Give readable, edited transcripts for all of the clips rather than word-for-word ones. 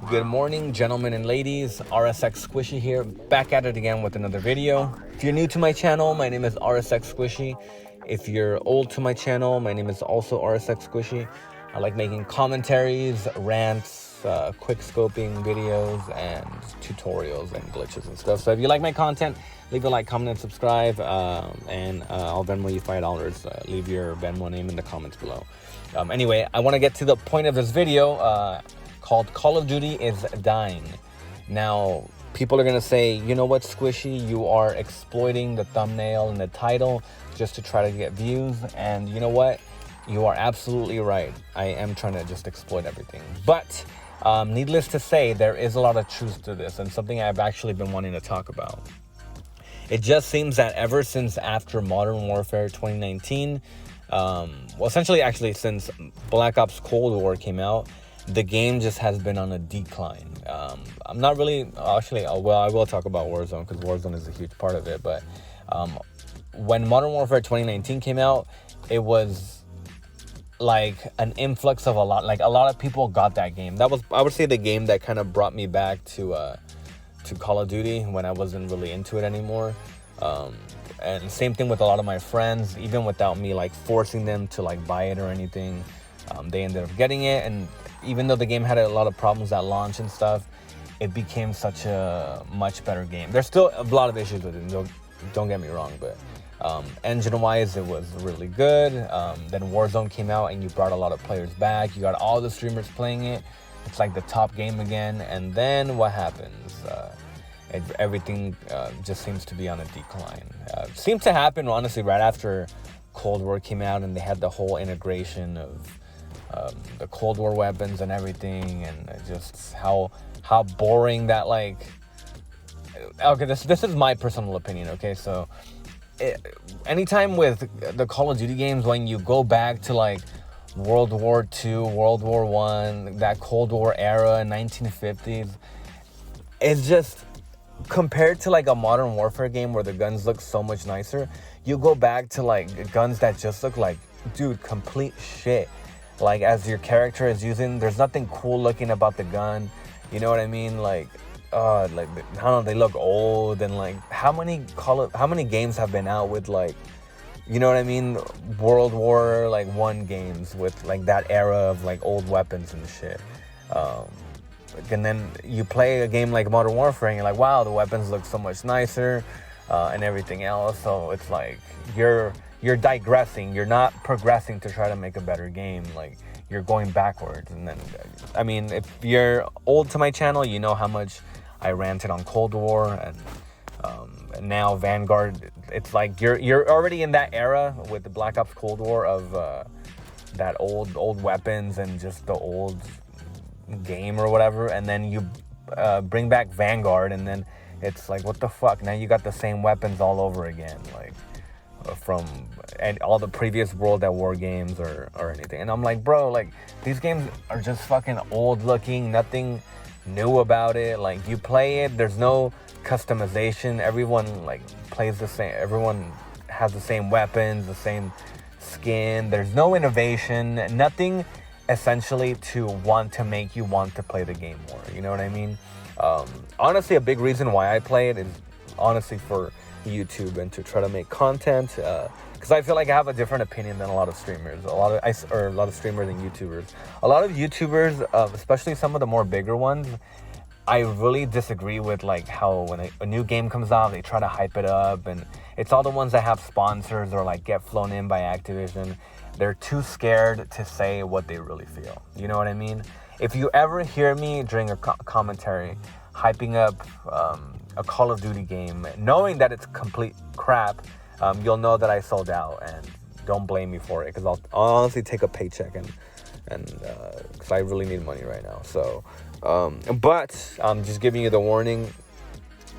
Good morning, gentlemen and ladies. RSX Squishy here, back at it again with another video. If you're new to my channel, my name is RSX Squishy. If you're old to my channel, my name is also RSX Squishy. I like making commentaries, rants, quick scoping videos, and tutorials and glitches and stuff. So if you like my content, leave a like, comment, and subscribe, and I'll Venmo you $5. Leave your Venmo name in the comments below. Anyway, I want to get to the point of this video. Called Call of Duty is Dying. Now, people are gonna say, you know what, Squishy, you are exploiting the thumbnail and the title just to try to get views. And you know what? You are absolutely right. I am trying to just exploit everything. But needless to say, there is a lot of truth to this and something I've actually been wanting to talk about. It just seems that ever since after Modern Warfare 2019, well, essentially actually since Black Ops Cold War came out, the game just has been on a decline. I'm not really, actually, well, I will talk about Warzone because Warzone is a huge part of it. But when Modern Warfare 2019 came out, it was like an influx of a lot of people got that game. That was, I would say, the game that kind of brought me back to Call of Duty when I wasn't really into it anymore. And same thing with a lot of my friends, even without me like forcing them to like buy it or anything. They ended up getting it, and even though the game had a lot of problems at launch and stuff, it became such a much better game. There's still a lot of issues with it, don't get me wrong, but engine-wise, it was really good. Then Warzone came out, and you brought a lot of players back. You got all the streamers playing it. It's like the top game again, and then what happens? Everything just seems to be on a decline. Seemed to happen, honestly, right after Cold War came out, and they had the whole integration of the Cold War weapons and everything, and just how boring that, like, okay, this is my personal opinion, okay? So anytime with the Call of Duty games, when you go back to like World War II, World War I, that Cold War era, 1950s, it's just, compared to like a Modern Warfare game where the guns look so much nicer, you go back to like guns that just look like, dude, complete shit. Like, as your character is using, there's nothing cool looking about the gun. You know what I mean? Like, I don't know, they look old. And like, how many games have been out with, like, you know what I mean, World War like I games with like that era of like old weapons and shit. And then you play a game like Modern Warfare and you're like, wow, the weapons look so much nicer, and everything else. So it's like you're digressing. You're not progressing to try to make a better game. Like, you're going backwards. And then, I mean, if you're old to my channel, you know how much I ranted on Cold War, and now Vanguard. It's like you're already in that era with the Black Ops Cold War of that old weapons and just the old game or whatever, and then you bring back Vanguard, and then it's like, what the fuck? Now you got the same weapons all over again, like from and all the previous World at War games or anything. And I'm like, bro, like, these games are just fucking old looking, nothing new about it. Like, you play it, there's no customization. Everyone like plays the same, everyone has the same weapons, the same skin. There's no innovation, nothing essentially to want to make you want to play the game more. You know what I mean? Honestly, a big reason why I play it is honestly for YouTube and to try to make content, because I feel like I have a different opinion than a lot of streamers, a lot of streamers and YouTubers. A lot of YouTubers, especially some of the more bigger ones, I really disagree with, like, how when a new game comes out, they try to hype it up, and it's all the ones that have sponsors or like get flown in by Activision. They're too scared to say what they really feel. You know what I mean? If you ever hear me during a commentary hyping up a Call of Duty game, knowing that it's complete crap, you'll know that I sold out, and don't blame me for it, because I'll honestly take a paycheck and because I really need money right now. So, but I'm just giving you the warning.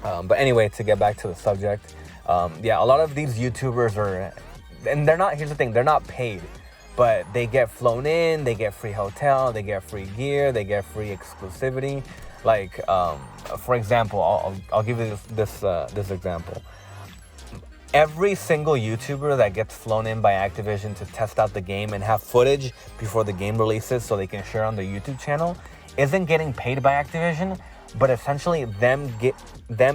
But anyway, to get back to the subject, yeah, a lot of these YouTubers are, and they're not, here's the thing, they're not paid, but they get flown in, they get free hotel, they get free gear, they get free exclusivity. Like, for example, I'll give you this example. every single YouTuber that gets flown in by Activision to test out the game and have footage before the game releases so they can share on their YouTube channel isn't getting paid by Activision, but essentially them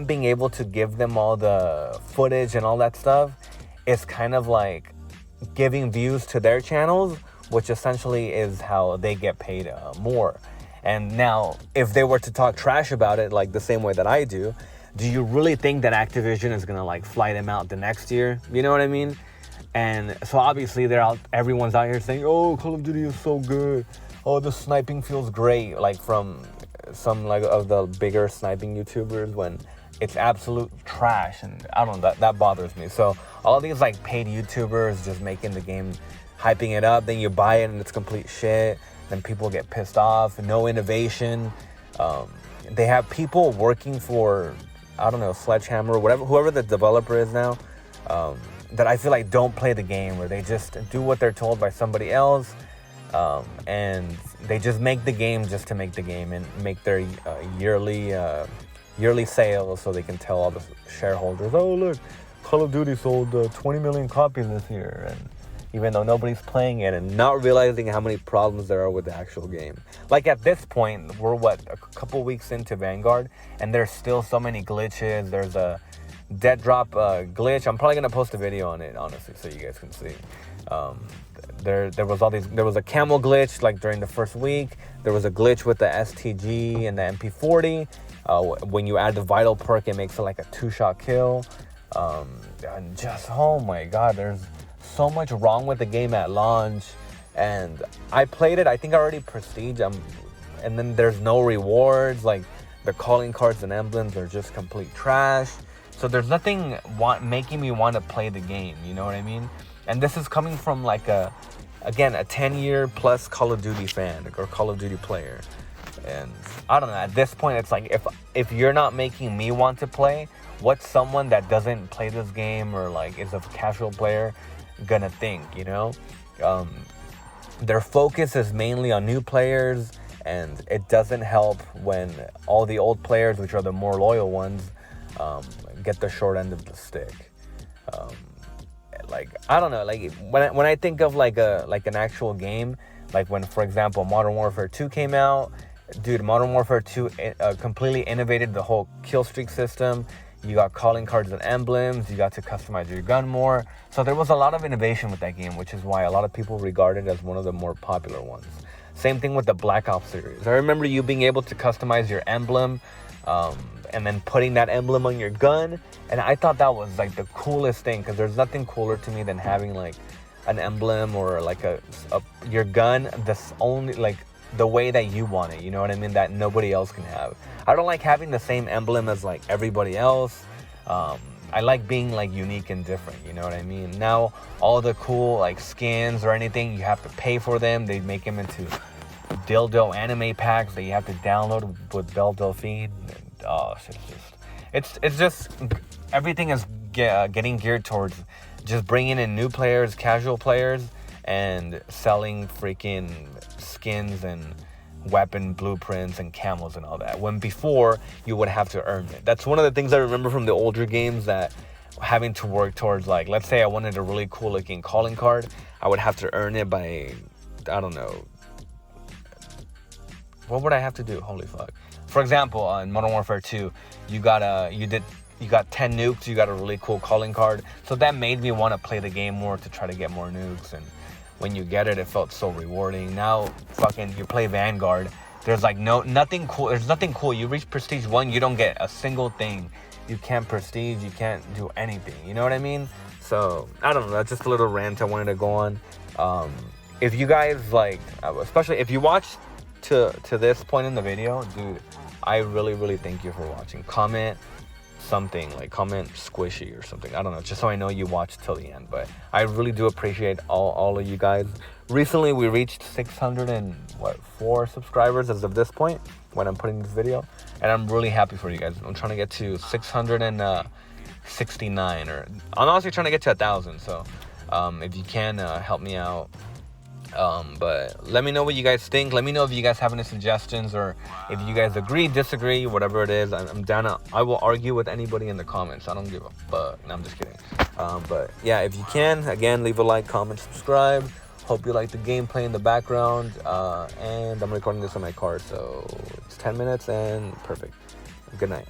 being able to give them all the footage and all that stuff is kind of like giving views to their channels, which essentially is how they get paid more. And now, if they were to talk trash about it like the same way that I do you really think that Activision is gonna like fly them out the next year? You know what I mean? And so obviously everyone's out here saying, oh, Call of Duty is so good. Oh, the sniping feels great. Like from some like of the bigger sniping YouTubers, when it's absolute trash. And I don't know, that bothers me. So all these like paid YouTubers just making the game, hyping it up, then you buy it and it's complete shit. Then people get pissed off. No innovation. They have people working for, I don't know, Sledgehammer or whoever the developer is now, that I feel like don't play the game, or they just do what they're told by somebody else, and they just make the game just to make the game and make their yearly sales so they can tell all the shareholders, oh look, Call of Duty sold 20 million copies this year, and even though nobody's playing it, and not realizing how many problems there are with the actual game. Like at this point, we're a couple weeks into Vanguard, and there's still so many glitches. There's a dead drop glitch. I'm probably gonna post a video on it, honestly, so you guys can see. There was a camel glitch like during the first week. There was a glitch with the STG and the MP40. When you add the vital perk, it makes it like a 2-shot kill. And just, oh my god, there's so much wrong with the game at launch. And I played it, I think I already prestige, and then there's no rewards. Like the calling cards and emblems are just complete trash. So there's nothing making me want to play the game, you know what I mean? And this is coming from like a 10-year plus Call of Duty fan or Call of Duty player. And I don't know, at this point it's like, if you're not making me want to play, what's someone that doesn't play this game or like is a casual player gonna think, you know? Their focus is mainly on new players, and it doesn't help when all the old players, which are the more loyal ones, get the short end of the stick. Like I don't know, like when I think of like an actual game, like when, for example, Modern Warfare 2 came out, dude, Modern Warfare 2 completely innovated the whole kill streak system. You got calling cards and emblems. You got to customize your gun more. So there was a lot of innovation with that game, which is why a lot of people regard it as one of the more popular ones. Same thing with the Black Ops series. I remember you being able to customize your emblem, and then putting that emblem on your gun. And I thought that was like the coolest thing, because there's nothing cooler to me than having like an emblem or like your gun that's only like the way that you want it, you know what I mean, that nobody else can have. I don't like having the same emblem as like everybody else. I like being like unique and different, you know what I mean? Now all the cool like skins or anything, you have to pay for them. They make them into dildo anime packs that you have to download with Belle Delphine. And, oh, it's just everything is getting geared towards just bringing in new players, casual players, and selling freaking skins and weapon blueprints and camos and all that, when before you would have to earn it. That's one of the things I remember from the older games, that having to work towards, like, let's say I wanted a really cool looking calling card, I would have to earn it by, I don't know, what would I have to do? Holy fuck. For example, in Modern Warfare 2, you got 10 nukes, you got a really cool calling card. So that made me want to play the game more to try to get more nukes, and when you get it, it felt so rewarding. Now, fucking, you play Vanguard, there's like nothing cool. There's nothing cool. You reach Prestige 1, you don't get a single thing. You can't prestige, you can't do anything. You know what I mean? So, I don't know. That's just a little rant I wanted to go on. If you guys like, especially if you watch to this point in the video, dude, I really, really thank you for watching. Comment something, like comment squishy or something, I don't know, just so I know you watched till the end. But I really do appreciate all of you guys. Recently we reached 604 subscribers as of this point when I'm putting this video, and I'm really happy for you guys. I'm trying to get to 669, or I'm honestly trying to get to 1,000. So if you can help me out, But let me know what you guys think. Let me know if you guys have any suggestions, or if you guys agree, disagree, whatever it is. I'm down to, I will argue with anybody in the comments. I don't give a fuck. No, I'm just kidding. But yeah, if you can, again, leave a like, comment, subscribe. Hope you like the gameplay in the background. And I'm recording this on my car, so it's 10 minutes and perfect. Good night.